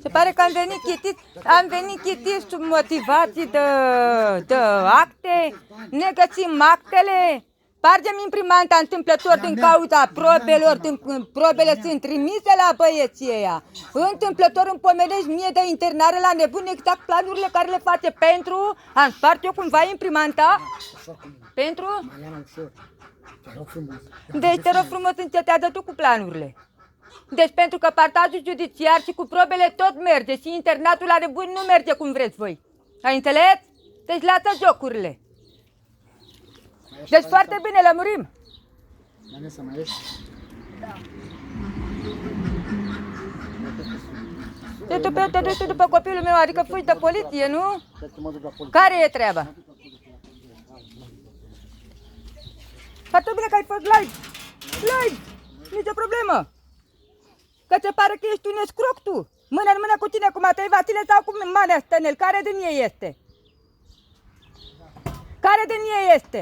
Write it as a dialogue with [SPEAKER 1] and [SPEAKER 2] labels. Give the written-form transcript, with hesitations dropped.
[SPEAKER 1] Se pare că am venit chitiți sub motivații de acte, ne găsim actele, pargem imprimanta întâmplător din cauza probelor, probele sunt trimise la băieții ăia. Întâmplător îmi pomenești mie de internare la nebun, exact planurile care le face pentru a spart eu cumva imprimanta? Pentru? Deci te rog frumos, încetează tu cu planurile. Deci pentru că partajul judiciar și cu probele tot merge și internatul la nebuni nu merge cum vreți voi. Ai înțeles? Deci lasă jocurile. Deci foarte bine, lămurim.
[SPEAKER 2] Vanessa, mai ești? Da.
[SPEAKER 1] Te duci tu după copilul meu, adică fugi de poliție, nu? Care e treaba? Foarte bine că ai fost live. Live! Nici o problemă. Că se pare că ești un escroc tu. Mână în mână cu tine, cu Matei Vasile sau cu Manea Stănel. Care din ei este? Care din ei este?